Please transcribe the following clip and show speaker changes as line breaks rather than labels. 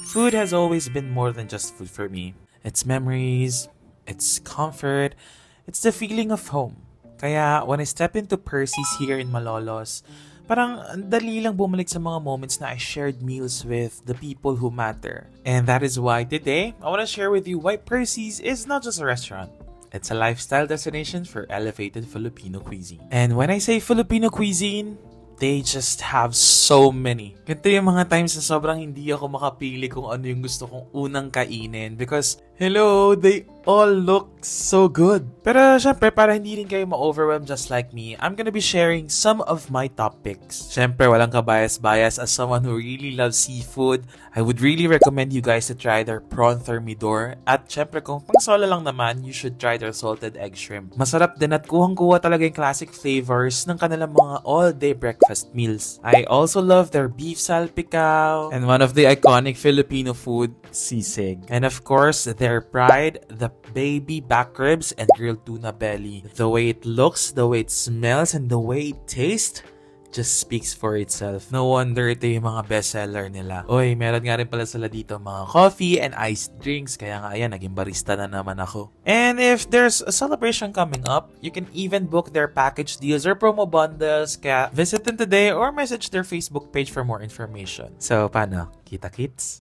Food has always been more than just food for me. It's memories, it's comfort, it's the feeling of home. Kaya when I step into Percy's here in Malolos, parang ang dali lang bumalik sa mga moments na I shared meals with the people who matter. And that is why today, I want to share with you why Percy's is not just a restaurant. It's a lifestyle destination for elevated Filipino cuisine. And when I say Filipino cuisine, they just have so many. Ganito yung mga times na sobrang hindi ako makapili kung ano yung gusto kong unang kainin because, hello, they all look so good. Pero syempre, para hindi rin kayo ma-overwhelm just like me, I'm gonna be sharing some of my top picks. Syempre, walang kabias-bias as someone who really loves seafood. I would really recommend you guys to try their prawn thermidor. At syempre, kung pang solo lang naman, you should try their salted egg shrimp. Masarap din at kuhang-kuha talaga yung classic flavors ng kanilang mga all-day breakfast meals. I also love their beef salpicao and one of the iconic Filipino food, sisig. And of course, their pride, the baby back ribs and grilled tuna belly. The way it looks, the way it smells, and the way it tastes just speaks for itself. No wonder ito yung mga bestseller nila. Oy, meron nga rin pala sila dito mga coffee and iced drinks. Kaya nga ayan, naging barista na naman ako. And if there's a celebration coming up, you can even book their package deals or promo bundles. Kaya visit them today or message their Facebook page for more information. So, paano? Kita kits?